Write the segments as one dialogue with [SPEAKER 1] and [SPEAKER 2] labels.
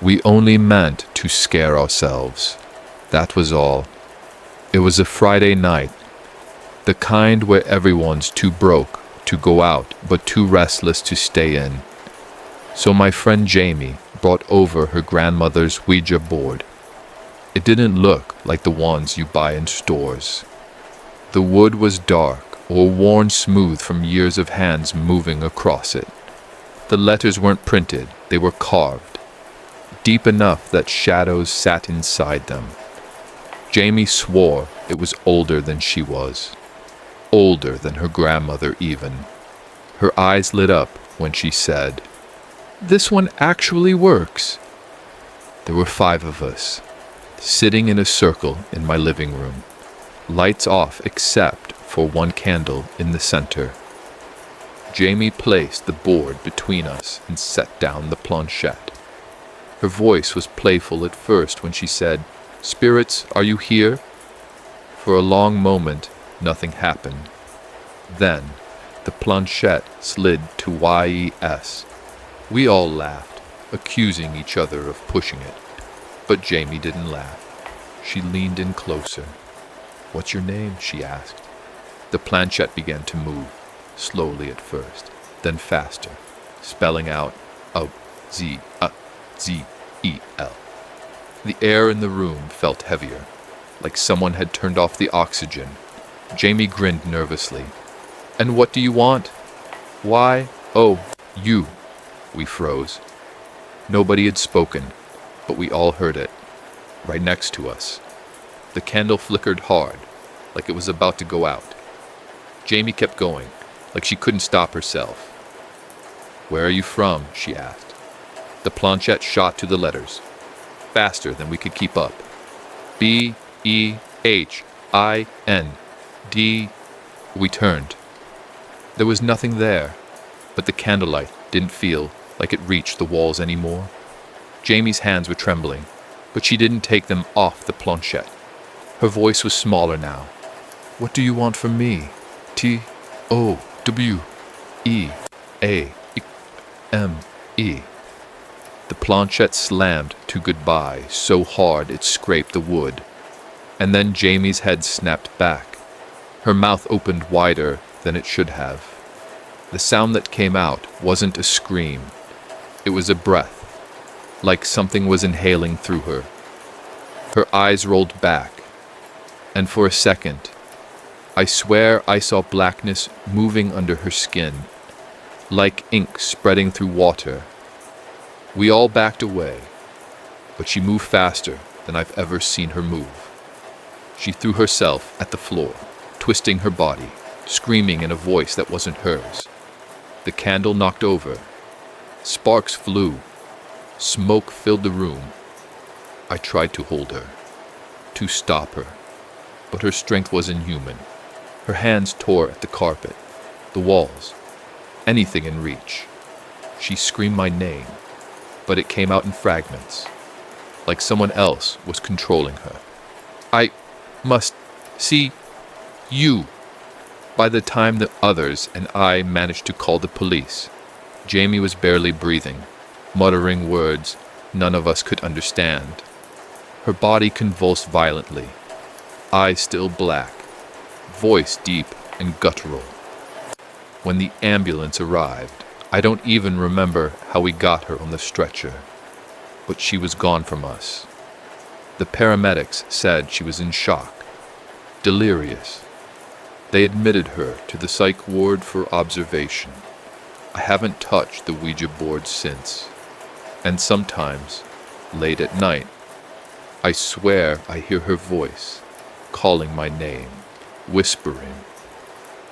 [SPEAKER 1] We only meant to scare ourselves. That was all. It was a Friday night, the kind where everyone's too broke to go out but too restless to stay in. So my friend Jamie brought over her grandmother's Ouija board. It didn't look like the ones you buy in stores. The wood was dark or worn smooth from years of hands moving across it. The letters weren't printed, they were carved, deep enough that shadows sat inside them. Jamie swore it was older than she was, older than her grandmother even. Her eyes lit up when she said, "This one actually works." There were 5 of us, sitting in a circle in my living room, lights off except for one candle in the center. Jamie placed the board between us and set down the planchette. Her voice was playful at first when she said, "Spirits, are you here?" For a long moment, nothing happened. Then, the planchette slid to YES. We all laughed, accusing each other of pushing it. But Jamie didn't laugh. She leaned in closer. "What's your name?" she asked. The planchette began to move, slowly at first, then faster, spelling out Z-E-L. The air in the room felt heavier, like someone had turned off the oxygen. Jamie grinned nervously. "And what do you want?" "Why? Oh, you." We froze. Nobody had spoken, but we all heard it, right next to us. The candle flickered hard, like it was about to go out. Jamie kept going, like she couldn't stop herself. "Where are you from?" she asked. The planchette shot to the letters, faster than we could keep up. B-E-H-I-N-D. We turned. There was nothing there, but the candlelight didn't feel like it reached the walls anymore. Jamie's hands were trembling, but she didn't take them off the planchette. Her voice was smaller now. "What do you want from me? T-O-W-E-A-M-E." The planchette slammed to goodbye so hard it scraped the wood. And then Jamie's head snapped back. Her mouth opened wider than it should have. The sound that came out wasn't a scream. It was a breath, like something was inhaling through her. Her eyes rolled back, and for a second, I swear I saw blackness moving under her skin, like ink spreading through water. We all backed away, but she moved faster than I've ever seen her move. She threw herself at the floor, twisting her body, screaming in a voice that wasn't hers. The candle knocked over. Sparks flew. Smoke filled the room. I tried to hold her, to stop her, but her strength was inhuman. Her hands tore at the carpet, the walls, anything in reach. She screamed my name, but it came out in fragments, like someone else was controlling her. "I must see you." By the time the others and I managed to call the police, Jamie was barely breathing, muttering words none of us could understand. Her body convulsed violently, eyes still black, voice deep and guttural. When the ambulance arrived, I don't even remember how we got her on the stretcher, but she was gone from us. The paramedics said she was in shock, delirious. They admitted her to the psych ward for observation. I haven't touched the Ouija board since, and sometimes, late at night, I swear I hear her voice, calling my name, whispering.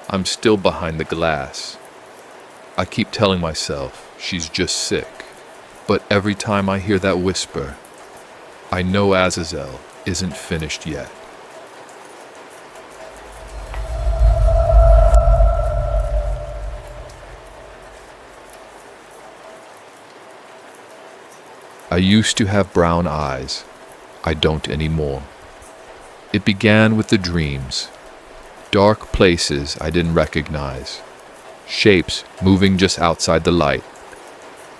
[SPEAKER 1] I'm still behind the glass. I keep telling myself she's just sick, but every time I hear that whisper, I know Azazel isn't finished yet. I used to have brown eyes. I don't anymore. It began with the dreams. Dark places I didn't recognize. Shapes moving just outside the light.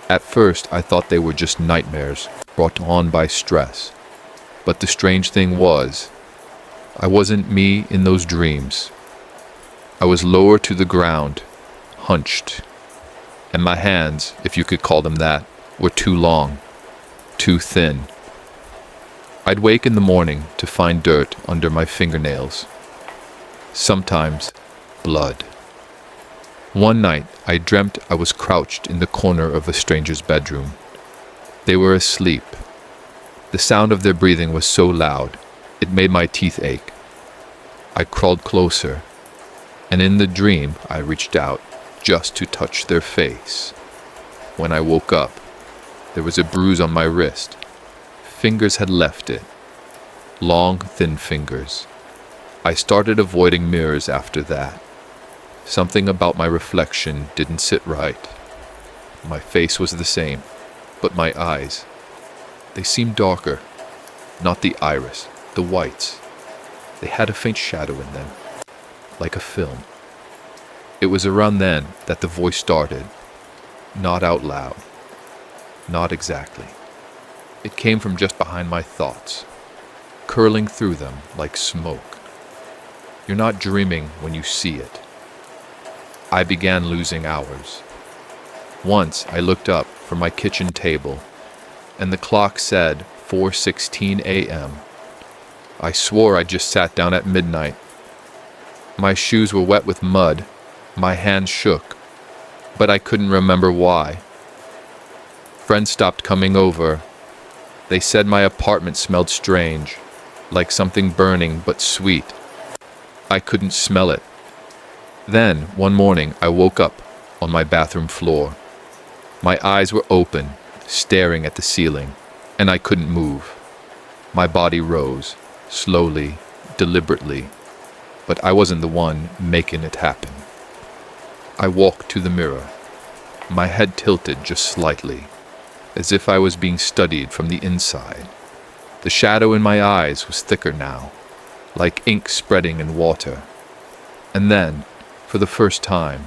[SPEAKER 1] At first, I thought they were just nightmares, brought on by stress. But the strange thing was, I wasn't me in those dreams. I was lower to the ground, hunched, and my hands, if you could call them that, were too long, too thin. I'd wake in the morning to find dirt under my fingernails. Sometimes blood. One night, I dreamt I was crouched in the corner of a stranger's bedroom. They were asleep. The sound of their breathing was so loud, it made my teeth ache. I crawled closer, and in the dream, I reached out just to touch their face. When I woke up, there was a bruise on my wrist. Fingers had left it. Long, thin fingers. I started avoiding mirrors after that. Something about my reflection didn't sit right. My face was the same, but my eyes, they seemed darker. Not the iris, the whites. They had a faint shadow in them, like a film. It was around then that the voice started. Not out loud. Not exactly. It came from just behind my thoughts, curling through them like smoke. You're not dreaming when you see it. I began losing hours. Once I looked up from my kitchen table, and the clock said 4:16 a.m. I swore I just sat down at midnight. My shoes were wet with mud, my hands shook, but I couldn't remember why. Friends stopped coming over. They said my apartment smelled strange, like something burning but sweet. I couldn't smell it. Then, one morning, I woke up on my bathroom floor. My eyes were open, staring at the ceiling, and I couldn't move. My body rose, slowly, deliberately, but I wasn't the one making it happen. I walked to the mirror, my head tilted just slightly, as if I was being studied from the inside. The shadow in my eyes was thicker now, like ink spreading in water. And then, for the first time,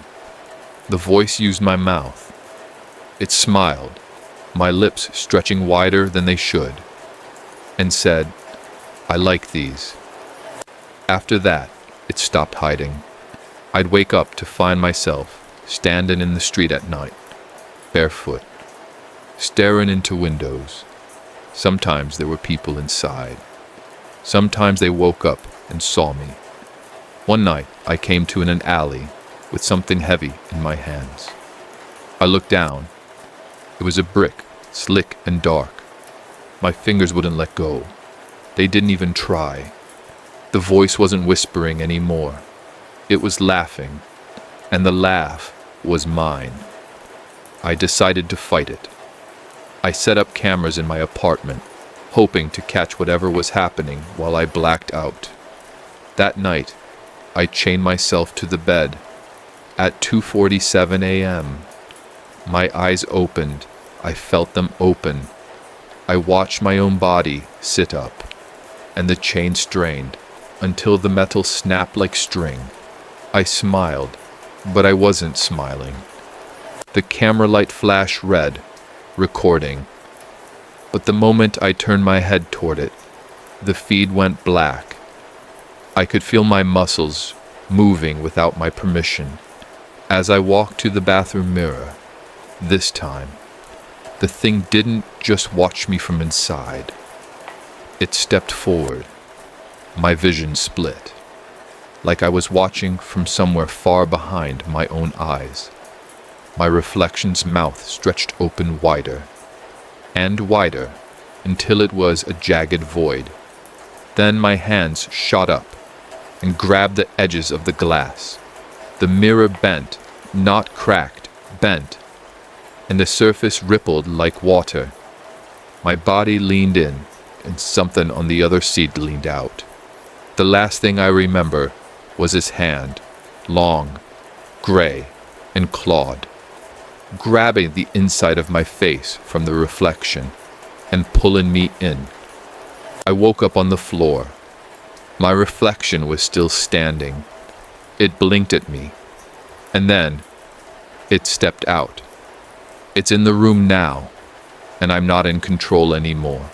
[SPEAKER 1] the voice used my mouth. It smiled, my lips stretching wider than they should, and said, "I like these." After that, it stopped hiding. I'd wake up to find myself standing in the street at night, barefoot, staring into windows. Sometimes there were people inside. Sometimes they woke up and saw me. One night, I came to an alley with something heavy in my hands. I looked down. It was a brick, slick and dark. My fingers wouldn't let go. They didn't even try. The voice wasn't whispering anymore. It was laughing, and the laugh was mine. I decided to fight it. I set up cameras in my apartment, hoping to catch whatever was happening while I blacked out. That night, I chained myself to the bed. At 2:47 a.m., my eyes opened. I felt them open. I watched my own body sit up, and the chain strained until the metal snapped like string. I smiled, but I wasn't smiling. The camera light flashed red, recording. But the moment I turned my head toward it, the feed went black. I could feel my muscles moving without my permission. As I walked to the bathroom mirror, this time, the thing didn't just watch me from inside. It stepped forward. My vision split, like I was watching from somewhere far behind my own eyes. My reflection's mouth stretched open wider and wider until it was a jagged void. Then my hands shot up and grabbed the edges of the glass. The mirror bent, not cracked, bent, and the surface rippled like water. My body leaned in, and something on the other seat leaned out. The last thing I remember was his hand, long, gray, and clawed, grabbing the inside of my face from the reflection and pulling me in. I woke up on the floor. My reflection was still standing. It blinked at me, and then it stepped out. It's in the room now, and I'm not in control anymore.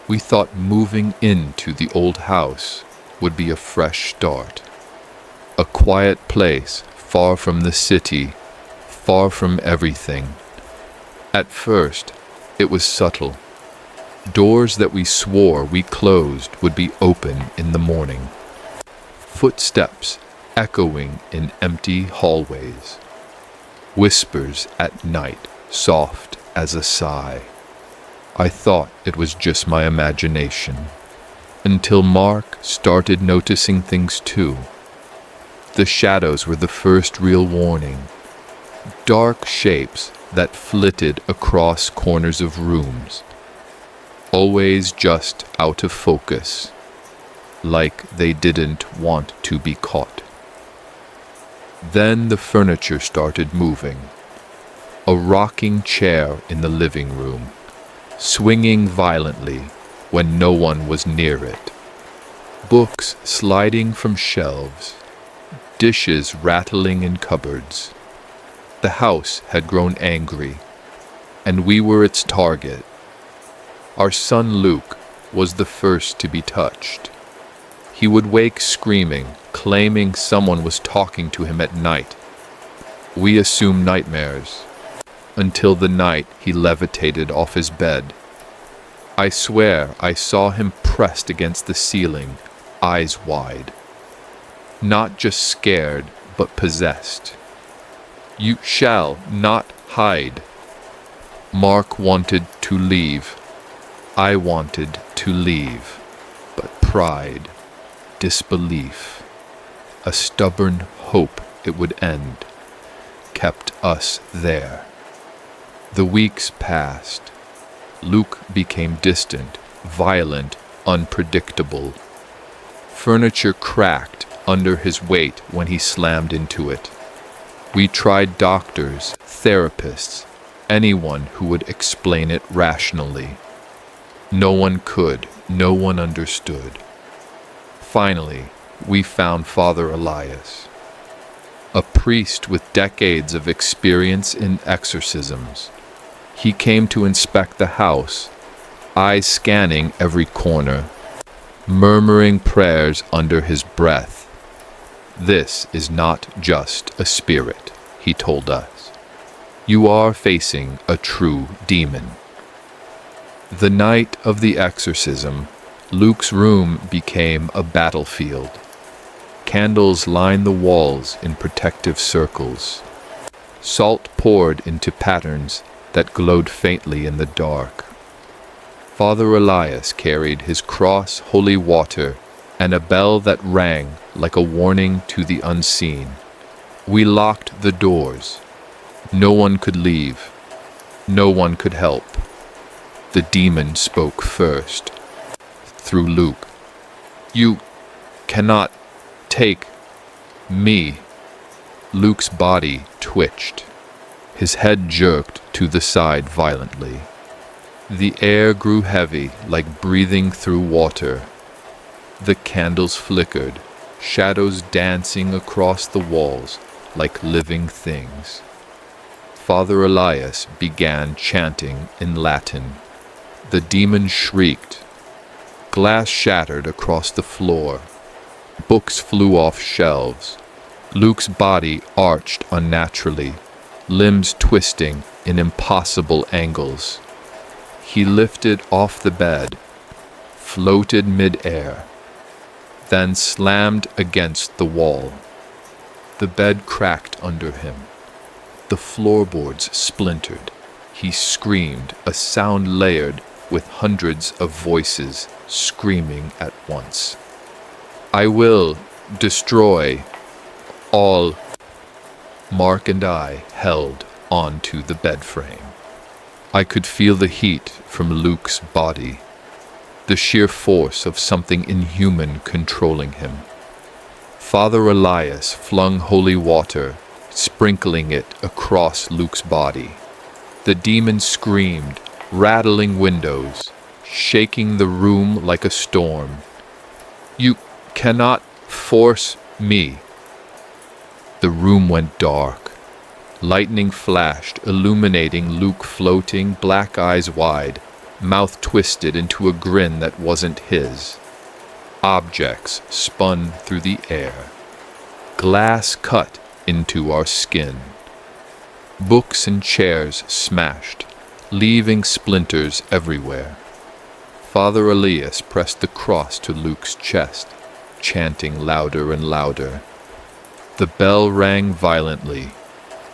[SPEAKER 1] We thought moving into the old house would be a fresh start. A quiet place, far from the city, far from everything. At first, it was subtle. Doors that we swore we closed would be open in the morning. Footsteps echoing in empty hallways. Whispers at night, soft as a sigh. I thought it was just my imagination, until Mark started noticing things too. The shadows were the first real warning. Dark shapes that flitted across corners of rooms, always just out of focus, like they didn't want to be caught. Then the furniture started moving. A rocking chair in the living room, swinging violently when no one was near it. Books sliding from shelves, dishes rattling in cupboards. The house had grown angry, and we were its target. Our son Luke was the first to be touched. He would wake screaming, claiming someone was talking to him at night. We assumed nightmares, until the night he levitated off his bed. I swear I saw him pressed against the ceiling, eyes wide. Not just scared, but possessed. You shall not hide. Mark wanted to leave. I wanted to leave. But pride, disbelief, a stubborn hope it would end, kept us there. The weeks passed. Luke became distant, violent, unpredictable. Furniture cracked under his weight when he slammed into it. We tried doctors, therapists, anyone who would explain it rationally. No one could, no one understood. Finally, we found Father Elias, a priest with decades of experience in exorcisms. He came to inspect the house, eyes scanning every corner, murmuring prayers under his breath. This is not just a spirit, he told us. You are facing a true demon. The night of the exorcism, Luke's room became a battlefield. Candles lined the walls in protective circles. Salt poured into patterns that glowed faintly in the dark. Father Elias carried his cross holy water and a bell that rang like a warning to the unseen. We locked the doors. No one could leave. No one could help. The demon spoke first, through Luke. You cannot take me. Luke's body twitched. His head jerked to the side violently. The air grew heavy, like breathing through water. The candles flickered, shadows dancing across the walls like living things. Father Elias began chanting in Latin. The demon shrieked. Glass shattered across the floor. Books flew off shelves. Luke's body arched unnaturally, limbs twisting in impossible angles. He lifted off the bed, floated mid-air, then slammed against the wall. The bed cracked under him. The floorboards splintered. He screamed, a sound layered with hundreds of voices screaming at once. I will destroy all. Mark and I held onto the bed frame. I could feel the heat from Luke's body, the sheer force of something inhuman controlling him. Father Elias flung holy water, sprinkling it across Luke's body. The demon screamed, rattling windows, shaking the room like a storm. "You cannot force me." The room went dark. Lightning flashed, illuminating Luke floating, black eyes wide, mouth twisted into a grin that wasn't his. Objects spun through the air. Glass cut into our skin. Books and chairs smashed, leaving splinters everywhere. Father Elias pressed the cross to Luke's chest, chanting louder and louder. The bell rang violently,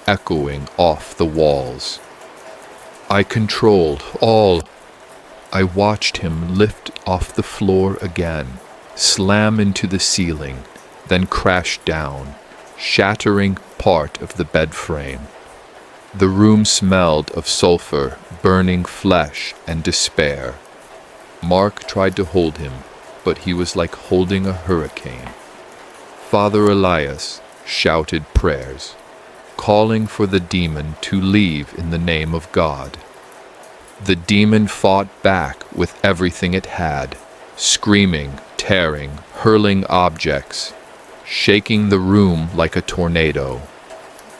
[SPEAKER 1] echoing off the walls. I controlled all. I watched him lift off the floor again, slam into the ceiling, then crash down, shattering part of the bed frame. The room smelled of sulfur, burning flesh, and despair. Mark tried to hold him, but he was like holding a hurricane. Father Elias shouted prayers, calling for the demon to leave in the name of God. The demon fought back with everything it had, screaming, tearing, hurling objects, shaking the room like a tornado.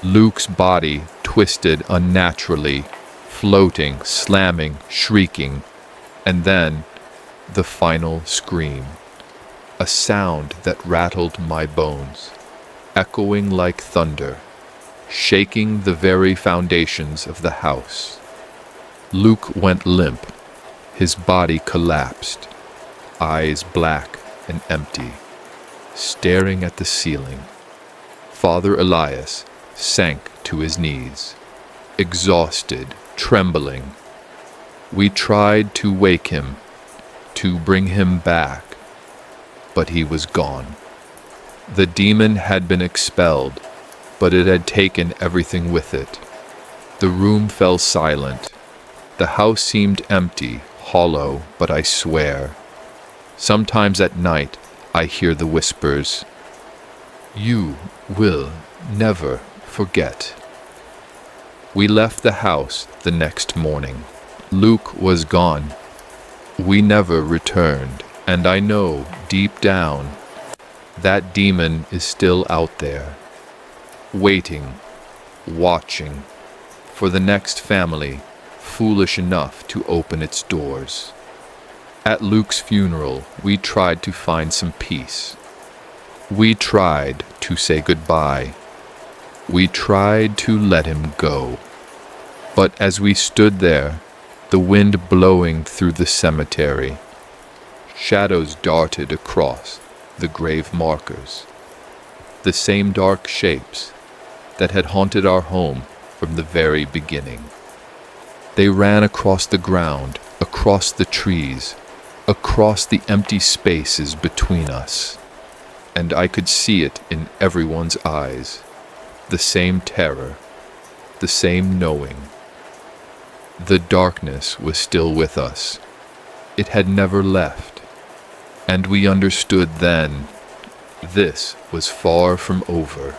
[SPEAKER 1] Luke's body twisted unnaturally, floating, slamming, shrieking, and then the final scream. A sound that rattled my bones, echoing like thunder, shaking the very foundations of the house. Luke went limp. His body collapsed, eyes black and empty, staring at the ceiling. Father Elias sank to his knees, exhausted, trembling. We tried to wake him, to bring him back, but he was gone. The demon had been expelled, but it had taken everything with it. The room fell silent. The house seemed empty, hollow, but I swear, sometimes at night I hear the whispers, "You will never forget." We left the house the next morning. Luke was gone. We never returned, and I know, deep down, that demon is still out there, waiting, watching, for the next family foolish enough to open its doors. At Luke's funeral, we tried to find some peace. We tried to say goodbye. We tried to let him go. But as we stood there, the wind blowing through the cemetery, shadows darted across the grave markers, the same dark shapes that had haunted our home from the very beginning. They ran across the ground, across the trees, across the empty spaces between us, and I could see it in everyone's eyes, the same terror, the same knowing. The darkness was still with us. It had never left, and we understood then this was far from over.